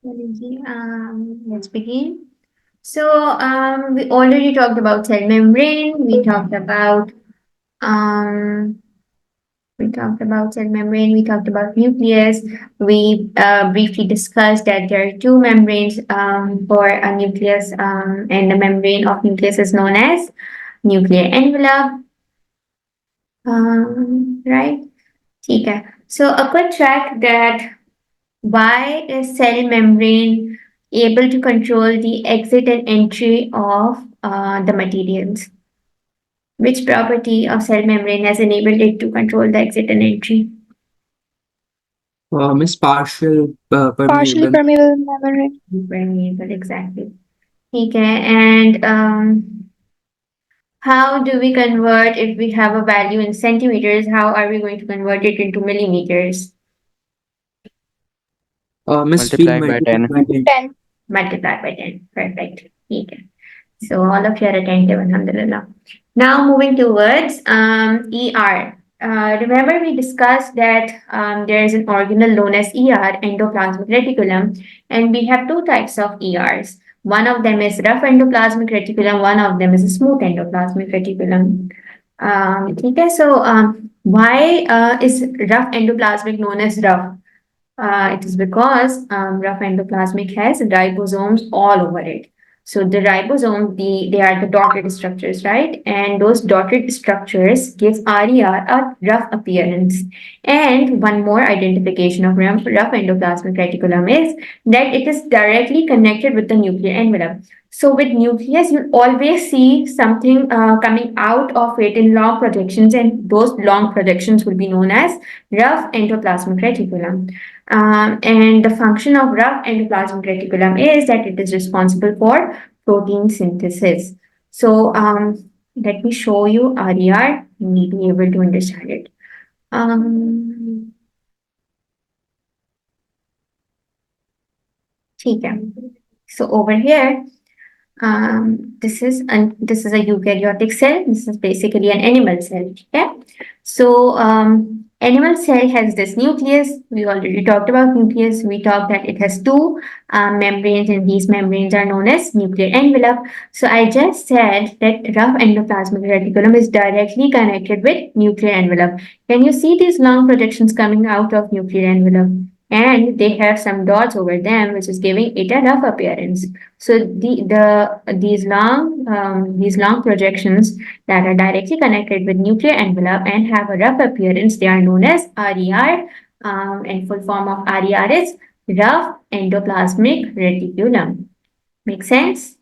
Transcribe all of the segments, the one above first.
Let's begin. We already talked about cell membrane. Um, we talked about cell membrane. We talked about nucleus. We briefly discussed that there are two membranes for a nucleus, and the membrane of nucleus is known as nuclear envelope. Right? Okay. So a quick check that why is cell membrane able to control the exit and entry of the materials? Which property of cell membrane has enabled it to control the exit and entry? Miss partial Partially permeable. permeable membrane. Permeable, exactly. Okay, and how do we convert if we have a value in centimeters? How are we going to convert it into millimeters? Miss we Multiplied by multiply 10. by 10. 10. Multiply by 10. Perfect. Okay. So all of you are attentive, alhamdulillah. Now moving towards ER. Remember we discussed that there is an organelle known as ER, endoplasmic reticulum, and we have two types of ERs. One of them is rough endoplasmic reticulum, one of them is a smooth endoplasmic reticulum. Okay, so why is rough endoplasmic known as rough? It is because rough endoplasmic has ribosomes all over it. So the ribosome, they are the dotted structures, right? And those dotted structures give RER a rough appearance. And one more identification of rough endoplasmic reticulum is that it is directly connected with the nuclear envelope. So with nucleus, you always see something coming out of it in long projections, and those long projections will be known as rough endoplasmic reticulum. And the function of rough endoplasmic reticulum is that it is responsible for protein synthesis. So let me show you RER. You may be able to understand it. ठीक है. So over here, this is a eukaryotic cell. This is basically an animal cell. Okay, so animal cell has this nucleus. We already talked about nucleus. We talked that it has two membranes, and these membranes are known as nuclear envelope. So I just said that rough endoplasmic reticulum is directly connected with nuclear envelope. Can you see these long projections coming out of nuclear envelope? And they have some dots over them, which is giving it a rough appearance. So these long projections that are directly connected with nuclear envelope and have a rough appearance, they are known as RER, and full form of RER is rough endoplasmic reticulum. Make sense?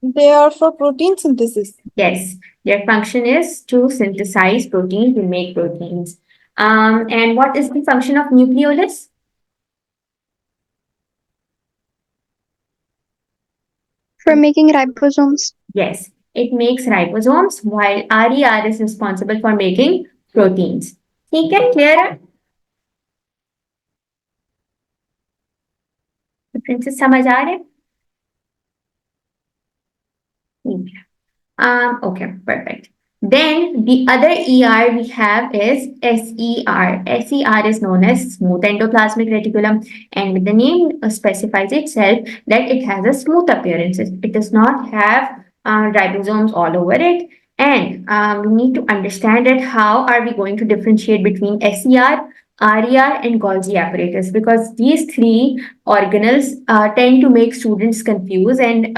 They are for protein synthesis. Yes, their function is to synthesize protein to make proteins. And what is the function of nucleolus? For making ribosomes. Yes, it makes ribosomes while RER is responsible for making proteins. ठीक है, clear है? Differences समझ आ रहे? Okay, perfect. Then the other ER we have is SER. SER is known as smooth endoplasmic reticulum, and with the name specifies itself that it has a smooth appearance. It does not have ribosomes all over it. And we need to understand that how are we going to differentiate between SER, RER, and Golgi apparatus, because these three organelles tend to make students confused, and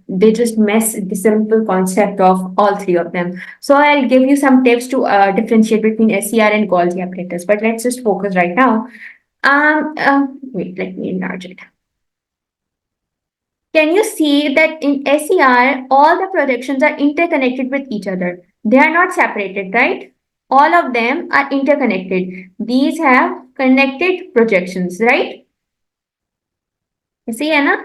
they just mess the simple concept of all three of them. So I'll give you some tips to differentiate between SER and Golgi apparatus, but let's just focus right now. Wait, let me enlarge it. Can you see that in SER, all the projections are interconnected with each other? They are not separated, right? All of them are interconnected. These have connected projections, right? ऐसे ही है ना?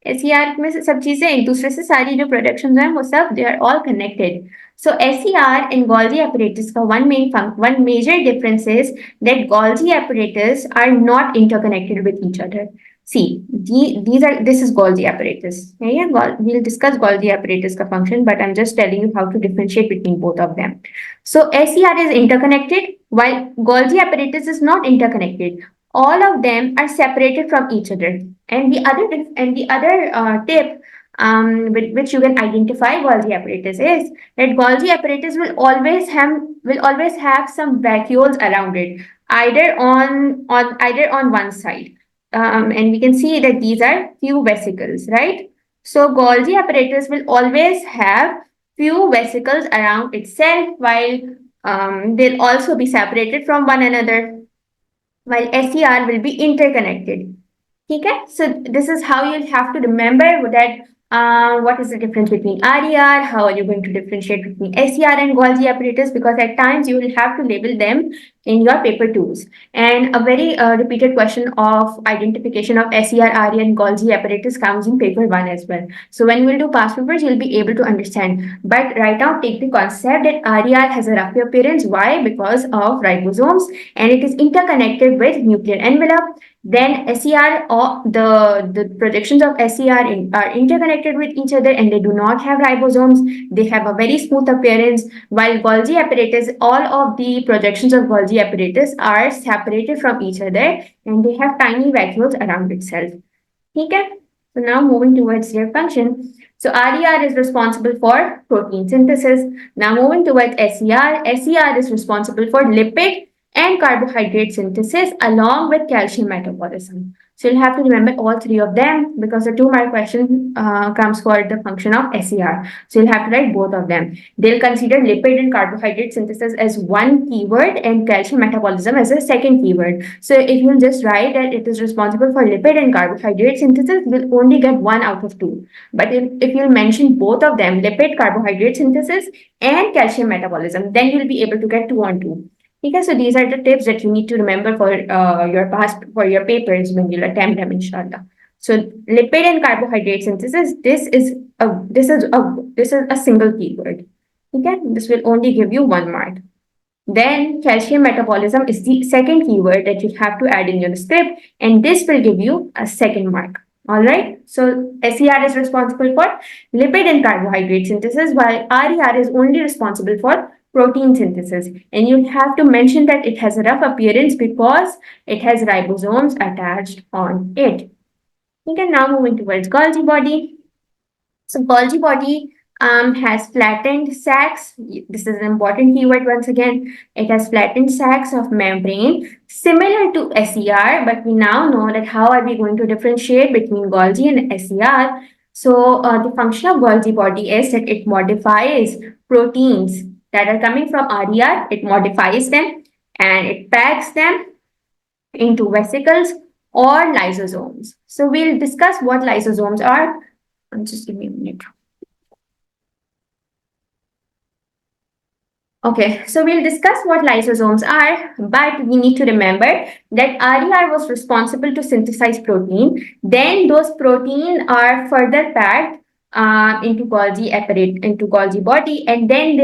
SER में से सब चीजें एक दूसरे से सारी जो प्रोडक्शंस हैं वो सब they are all connected. So SER and Golgi apparatus का one major difference is that Golgi apparatus are not interconnected with each other. See, this is Golgi apparatus. We'll discuss Golgi apparatus का function, but I'm just telling you how to differentiate between both of them. So SER is interconnected while Golgi apparatus is not interconnected. All of them are separated from each other. And the other tip with which you can identify Golgi apparatus is that Golgi apparatus will always have some vacuoles around it, either on one side. And we can see that these are few vesicles, right? So Golgi apparatus will always have few vesicles around itself, while they'll also be separated from one another, while SER will be interconnected. Okay, so this is how you'll have to remember that what is the difference between RER, how are you going to differentiate between SER and Golgi apparatus, because at times you will have to label them in your paper twos. And a very repeated question of identification of SER, RER and Golgi apparatus comes in paper 1 as well. So when you will do past papers, you'll be able to understand. But right now, take the concept that RER has a rough appearance. Why? Because of ribosomes, and it is interconnected with nuclear envelope. Then SER, or the projections of SER are interconnected with each other, and they do not have ribosomes. They have a very smooth appearance, while Golgi apparatus, all of the projections of Golgi apparatus are separated from each other, and they have tiny vacuoles around itself. Okay? So now moving towards their function. So RER is responsible for protein synthesis. Now moving towards SER. SER is responsible for lipid and carbohydrate synthesis along with calcium metabolism. So you'll have to remember all three of them, because the 2 mark question comes for the function of SER. So you'll have to write both of them. They'll consider lipid and carbohydrate synthesis as one keyword and calcium metabolism as a second keyword. So if you'll just write that it is responsible for lipid and carbohydrate synthesis, you'll only get 1 out of 2. But if you'll mention both of them, lipid, carbohydrate synthesis and calcium metabolism, then you'll be able to get 2 on 2. Okay, so these are the tips that you need to remember for your papers when you'll attempt them, inshallah. So lipid and carbohydrate synthesis, this is a single keyword. Okay, this will only give you 1 mark. Then calcium metabolism is the second keyword that you have to add in your script, and this will give you a 2nd mark. All right. So SER is responsible for lipid and carbohydrate synthesis, while RER is only responsible for protein synthesis. And you have to mention that it has a rough appearance because it has ribosomes attached on it. Okay, now moving towards Golgi body. So Golgi body has flattened sacs. This is an important keyword once again. It has flattened sacs of membrane similar to SER, but we now know that how are we going to differentiate between Golgi and SER. So the function of Golgi body is that it modifies proteins that are coming from RER. It modifies them and it packs them into vesicles or lysosomes. So we'll discuss what lysosomes are. Just give me a minute. Okay, so we'll discuss what lysosomes are, but we need to remember that RER was responsible to synthesize protein. Then those protein are further packed into Golgi body, and then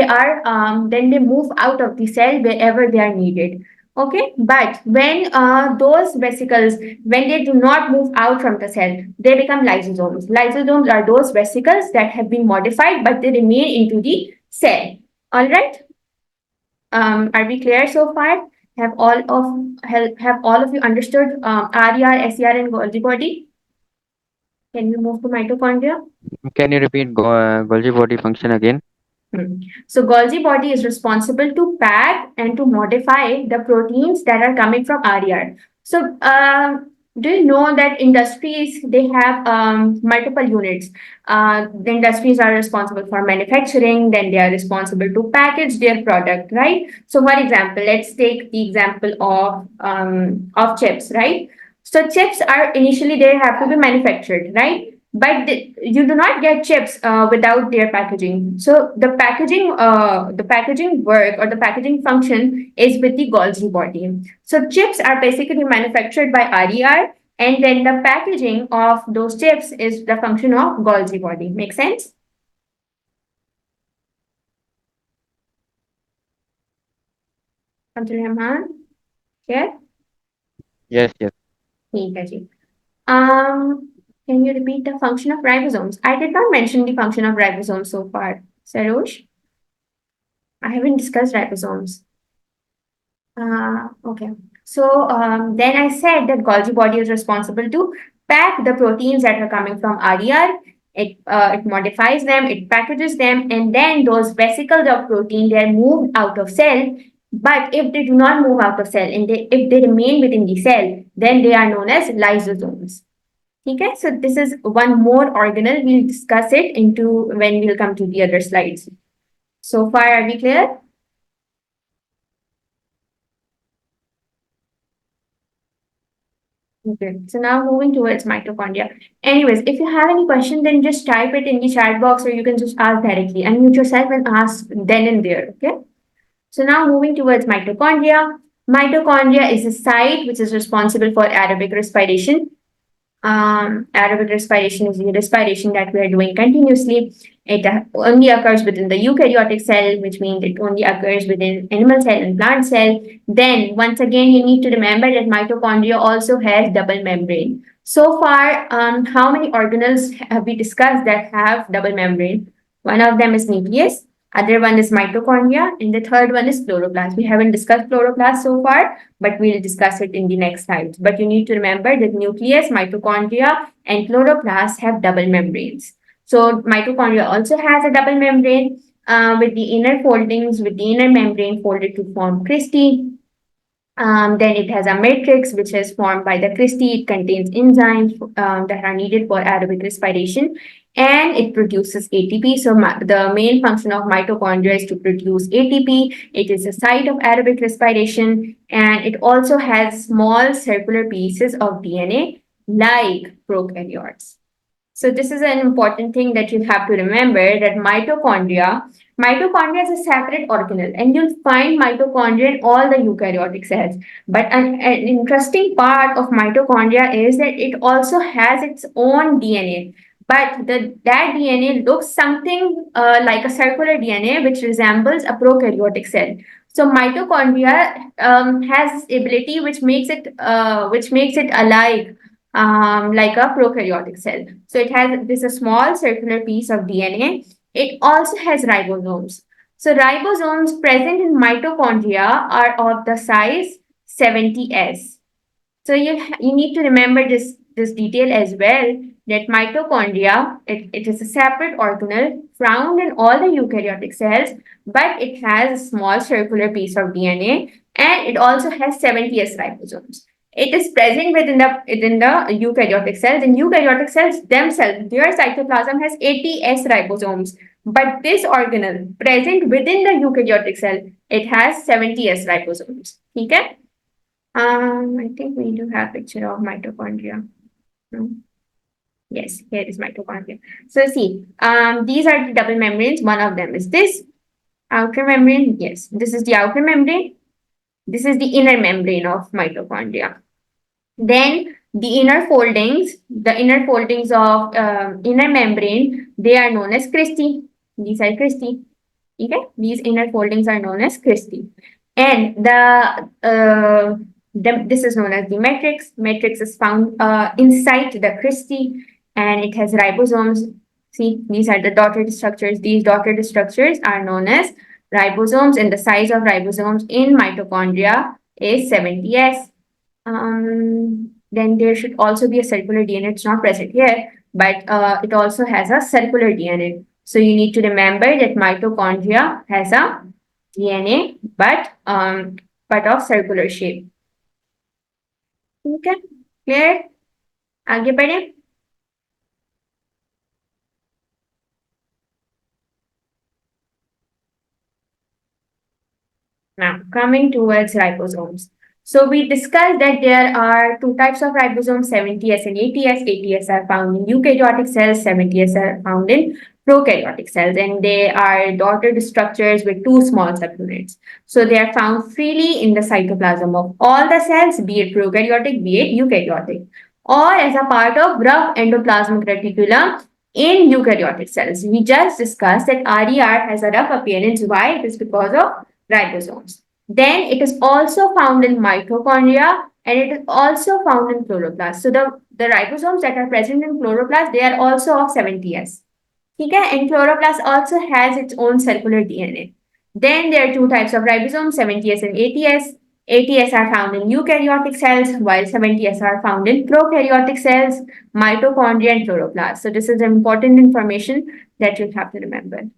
they move out of the cell wherever they are needed. Okay, but when those vesicles, when they do not move out from the cell, they become lysosomes. Lysosomes are those vesicles that have been modified, but they remain into the cell. All right. Are we clear so far? Have all of you understood RER, SER, and Golgi body? Can we move to mitochondria? Can you repeat Golgi body function again? So Golgi body is responsible to pack and to modify the proteins that are coming from RER. So do you know that industries, they have multiple units? The industries are responsible for manufacturing, then they are responsible to package their product, right? So for example, let's take the example of chips, right? So chips are initially, they have to be manufactured, right? But you do not get chips without their packaging. So the packaging work or the packaging function is with the Golgi body. So chips are basically manufactured by RER, and then the packaging of those chips is the function of Golgi body. Make sense? Abdul Rahman? Yeah? Yes, yes. ठीक है जी. Can you repeat the function of ribosomes? I did not mention the function of ribosomes so far. Sarosh? I haven't discussed ribosomes. Okay. So then I said that Golgi body is responsible to pack the proteins that are coming from RER. It modifies them, it packages them, and then those vesicles of protein they are moved out of cell. But if they do not move out of cell and if they remain within the cell, then they are known as lysosomes. Okay, so this is one more organelle. We'll discuss it into when we'll come to the other slides. So far, are we clear? Okay, so now moving towards mitochondria. Anyways, if you have any question, then just type it in the chat box or you can just ask directly. Unmute yourself and ask then and there, okay? So now moving towards mitochondria. Mitochondria is a site which is responsible for aerobic respiration. Aerobic respiration is the respiration that we are doing continuously. It only occurs within the eukaryotic cell, which means it only occurs within animal cell and plant cell. Then, once again, you need to remember that mitochondria also has double membrane. So far, how many organelles have we discussed that have double membrane? One of them is nucleus, other one is mitochondria, and the third one is chloroplast. We haven't discussed chloroplast so far, but we'll discuss it in the next slides. But you need to remember that nucleus, mitochondria, and chloroplast have double membranes. So mitochondria also has a double membrane with the inner foldings, with the inner membrane folded to form cristae. Then it has a matrix which is formed by the cristae. It contains enzymes that are needed for aerobic respiration and it produces ATP. So the main function of mitochondria is to produce ATP. It is a site of aerobic respiration and it also has small circular pieces of DNA like prokaryotes. So this is an important thing that you have to remember that mitochondria is a separate organelle and you'll find mitochondria in all the eukaryotic cells. But an interesting part of mitochondria is that it also has its own DNA. But that DNA looks something like a circular DNA which resembles a prokaryotic cell. So mitochondria has ability which makes it alike like a prokaryotic cell. So it has this a small circular piece of DNA. It also has ribosomes. So ribosomes present in mitochondria are of the size 70S. So you need to remember this detail as well that mitochondria, it is a separate organelle found in all the eukaryotic cells, but it has a small circular piece of DNA and it also has 70S ribosomes. It is present within the eukaryotic cells. In eukaryotic cells themselves, their cytoplasm has 80S ribosomes. But this organelle present within the eukaryotic cell, it has 70S ribosomes. Okay? I think we do have picture of mitochondria. Yes, here is mitochondria. So see, these are the double membranes. One of them is this outer membrane. Yes, this is the outer membrane. This is the inner membrane of mitochondria. Then the inner foldings of inner membrane, they are known as cristae. These are cristae. Okay, these inner foldings are known as cristae. And this is known as the matrix. Matrix is found inside the cristae, and it has ribosomes. See, these are the dotted structures. These dotted structures are known as ribosomes, and the size of ribosomes in mitochondria is 70S. Then there should also be a circular DNA. It's not present here, but it also has a circular DNA. So you need to remember that mitochondria has a DNA, but of circular shape. Okay, clear? आगे बढ़े. Now, coming towards ribosomes. So we discussed that there are two types of ribosomes, 70S and 80S. 80S are found in eukaryotic cells, 70S are found in prokaryotic cells, and they are dotted structures with two small subunits. So they are found freely in the cytoplasm of all the cells, be it prokaryotic, be it eukaryotic, or as a part of rough endoplasmic reticulum in eukaryotic cells. We just discussed that RER has a rough appearance. Why? It is because of ribosomes. Then it is also found in mitochondria and it is also found in chloroplast. So the ribosomes that are present in chloroplast, they are also of 70S. Okay? And chloroplast also has its own circular DNA. Then there are two types of ribosomes, 70S and 80S. 80s are found in eukaryotic cells, while 70s are found in prokaryotic cells, mitochondria, and chloroplasts. So this is important information that you have to remember.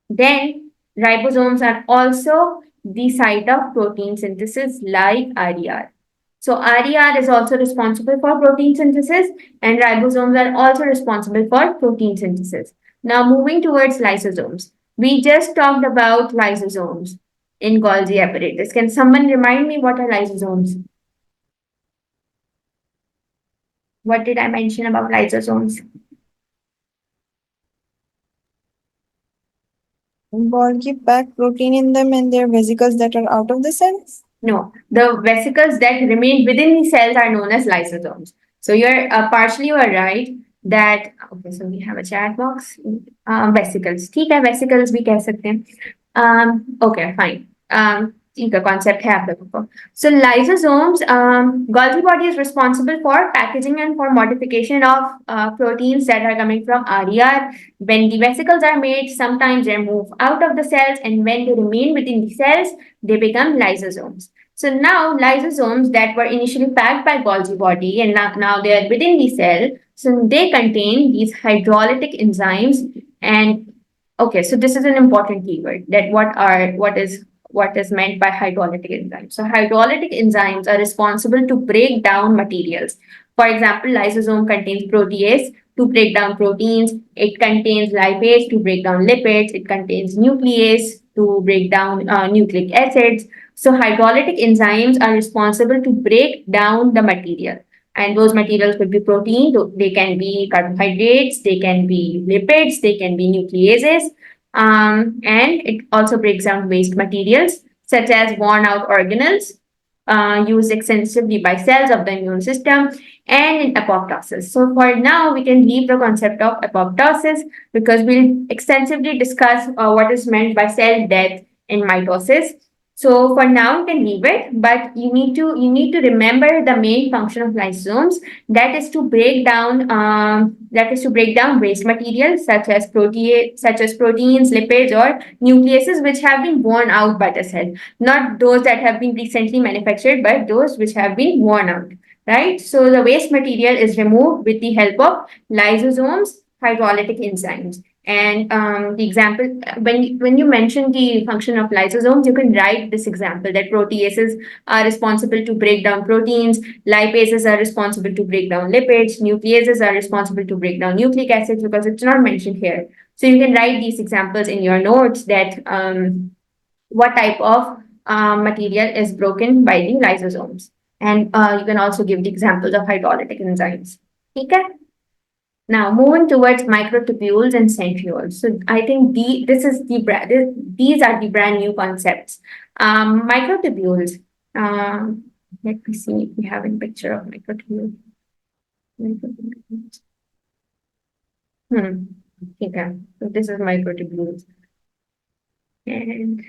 Then ribosomes are also the site of protein synthesis like RER. So RER is also responsible for protein synthesis and ribosomes are also responsible for protein synthesis. Now moving towards lysosomes. We just talked about lysosomes in Golgi apparatus. Can someone remind me what are lysosomes? What did I mention about lysosomes? Golgi pack protein in them and their vesicles that are out of the cells. No, the vesicles that remain within the cells are known as lysosomes. So you're partially you are right that okay. So we have a chat box. Vesicles. ठीक है, vesicles भी कह सकते हैं. Okay, fine. ठीक है, concept है आप लोगों को. So lysosomes, Golgi body is responsible for packaging and for modification of proteins that are coming from RER. When the vesicles are made, sometimes they move out of the cells, and when they remain within the cells, they become lysosomes. So now lysosomes that were initially packed by Golgi body and now they are within the cell, so they contain these hydrolytic enzymes. And okay, so this is an important keyword that what is meant by hydrolytic enzymes. So hydrolytic enzymes are responsible to break down materials. For example, lysosome contains protease to break down proteins. It contains lipase to break down lipids. It contains nuclease to break down nucleic acids. So hydrolytic enzymes are responsible to break down the material. And those materials could be protein, they can be carbohydrates, they can be lipids, they can be nucleases. And it also breaks down waste materials such as worn out organelles used extensively by cells of the immune system and in apoptosis. So for now, we can leave the concept of apoptosis because we'll extensively discuss what is meant by cell death in mitosis. So for now, you can leave it, but you need to remember the main function of lysosomes, that is to break down waste materials such as proteins, lipids, or nucleases which have been worn out by the cell, not those that have been recently manufactured, but those which have been worn out. Right. So the waste material is removed with the help of lysosomes, hydrolytic enzymes. And the example, when you mention the function of lysosomes, you can write this example that proteases are responsible to break down proteins, lipases are responsible to break down lipids, nucleases are responsible to break down nucleic acids because it's not mentioned here. So you can write these examples in your notes that what type of material is broken by the lysosomes. And you can also give the examples of hydrolytic enzymes. Okay? Now, moving towards microtubules and centrioles. So I think these are the brand new concepts. Microtubules. Let me see if we have a picture of microtubule. Okay. So this is microtubules. And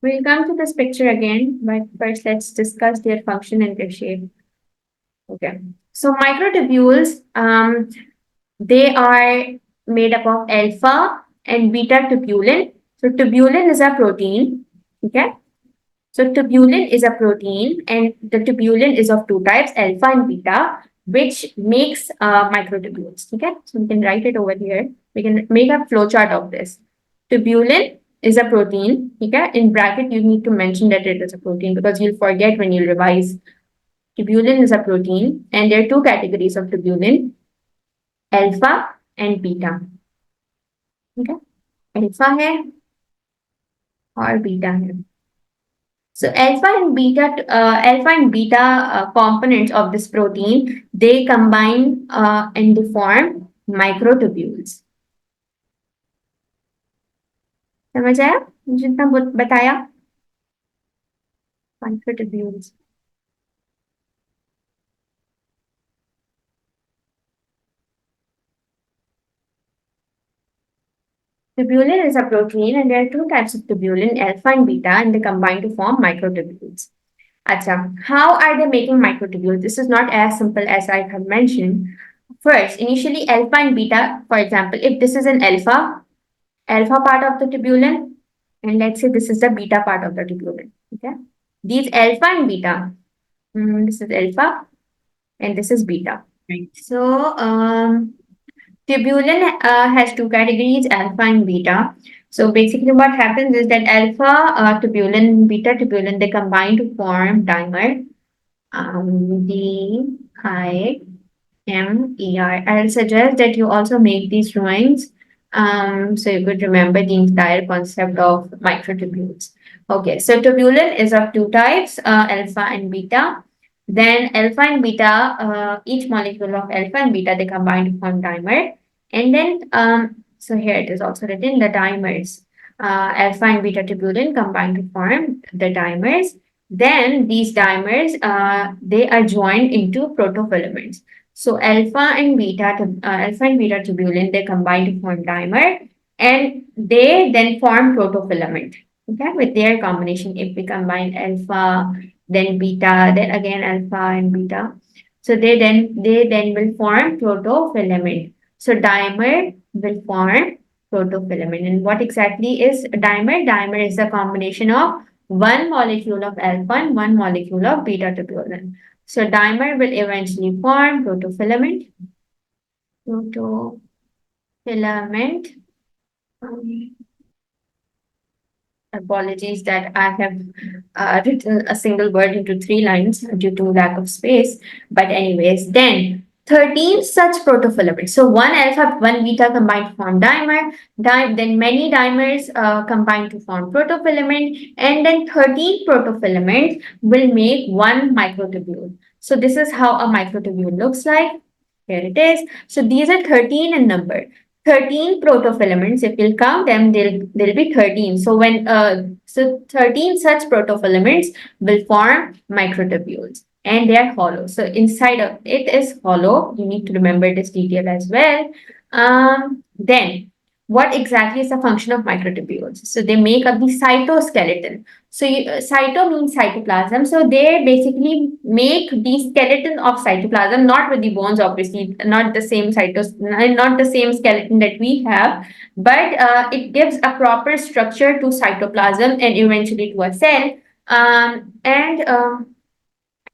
we'll come to this picture again, but first let's discuss their function and their shape. Okay. So microtubules, they are made up of alpha and beta tubulin. So tubulin is a protein. Okay. So tubulin is a protein, and the tubulin is of two types, alpha and beta, which makes microtubules. Okay. So we can write it over here. We can make a flowchart of this. Tubulin is a protein. Okay. In bracket, you need to mention that it is a protein because you'll forget when you revise. Tubulin is a protein, and there are two categories of tubulin, alpha and beta. Okay. Alpha है और beta है. So alpha and beta components of this protein, they combine and they form microtubules. समझ आया जितना बताया? Microtubules. Tubulin is a protein, and there are two types of tubulin, alpha and beta, and they combine to form microtubules. Acha, how are they making microtubules? This is not as simple as I have mentioned. First, initially alpha and beta, for example, if this is an alpha part of the tubulin, and let's say this is the beta part of the tubulin. Okay, these alpha and beta, this is alpha and this is beta. Right. So tubulin has two categories, alpha and beta. So basically, what happens is that alpha tubulin, beta tubulin, they combine to form dimer. DIMER. I'll suggest that you also make these drawings so you could remember the entire concept of microtubules. Okay, so tubulin is of two types, alpha and beta. Then alpha and beta, each molecule of alpha and beta, they combine to form dimer. And then, so here it is also written the dimers. Alpha and beta tubulin combine to form the dimers. Then these dimers, they are joined into protofilaments. So alpha and beta tubulin, they combine to form dimer, and they then form protofilament. Okay, with their combination, if we combine alpha, then beta, then again alpha and beta, so they then will form protofilament. So dimer will form protofilament. And what exactly is dimer? Dimer is the combination of one molecule of alpha and one molecule of beta tubulin. So dimer will eventually form protofilament. Protofilament. Apologies that I have written a single word into 3 lines due to lack of space. But anyways, then 13 such protofilaments. So one alpha, one beta combine to form dimer. Then many dimers combine to form protofilament. And then 13 protofilaments will make one microtubule. So this is how a microtubule looks like. Here it is. So these are 13 in number. 13 protofilaments, if we'll count them, there'll be 13. So 13 such protofilaments will form microtubules, and they are hollow. So inside of it is hollow. You need to remember this detail as well. Then what exactly is the function of microtubules? So they make up the cytoskeleton. So cyto means cytoplasm. So they basically make the skeleton of cytoplasm, not with the bones, obviously, not the same not the same skeleton that we have, but it gives a proper structure to cytoplasm and eventually to a cell. And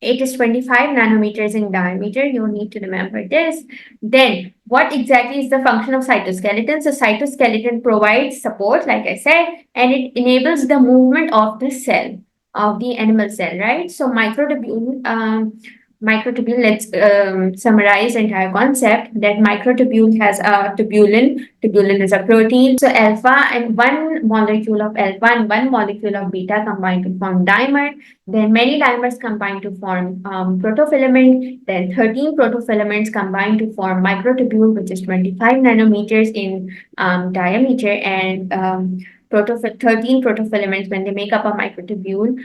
it is 25 nanometers in diameter. You need to remember this. Then, what exactly is the function of cytoskeleton? So, cytoskeleton provides support, like I said, and it enables the movement of the cell, of the animal cell, right? So, microtubule, let's summarize the entire concept that microtubule has a tubulin is a protein. So alpha and one molecule of alpha and one molecule of beta combine to form dimer. Then many dimers combine to form protofilament. Then 13 protofilaments combine to form microtubule, which is 25 nanometers in diameter, and 13 protofilaments when they make up a microtubule.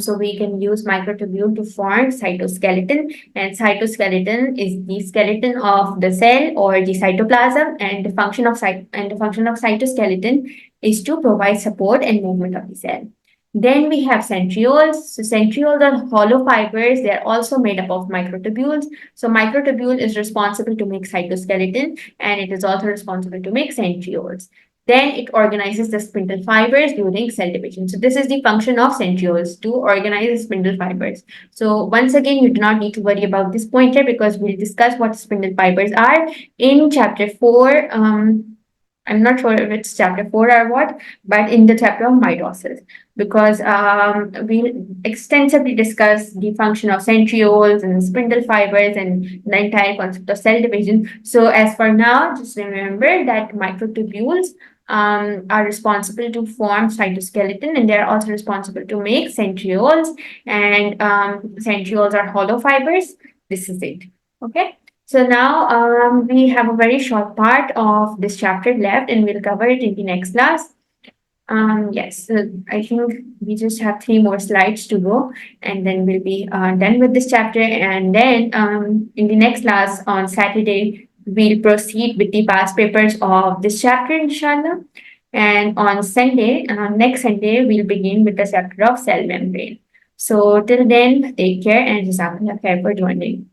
So we can use microtubule to form cytoskeleton, and cytoskeleton is the skeleton of the cell or the cytoplasm, and the function of cytoskeleton is to provide support and movement of the cell. Then we have centrioles. So centrioles are hollow fibers. They are also made up of microtubules. So microtubule is responsible to make cytoskeleton, and it is also responsible to make centrioles. Then it organizes the spindle fibers during cell division. So this is the function of centrioles, to organize the spindle fibers. So once again, you do not need to worry about this pointer because we'll discuss what spindle fibers are in chapter 4. I'm not sure if it's chapter 4 or what, but in the chapter of mitosis, because we'll extensively discuss the function of centrioles and spindle fibers and the entire concept of cell division. So as for now, just remember that microtubules are responsible to form cytoskeleton, and they're also responsible to make centrioles, and centrioles are hollow fibers. This is it. Okay. So now we have a very short part of this chapter left, and we'll cover it in the next class. Yes, I think we just have 3 more slides to go, and then we'll be done with this chapter. And then in the next class on Saturday, we'll proceed with the past papers of this chapter, inshallah. And on Sunday, next Sunday, we'll begin with the chapter of cell membrane. So till then, take care and Jazakallah khair for joining.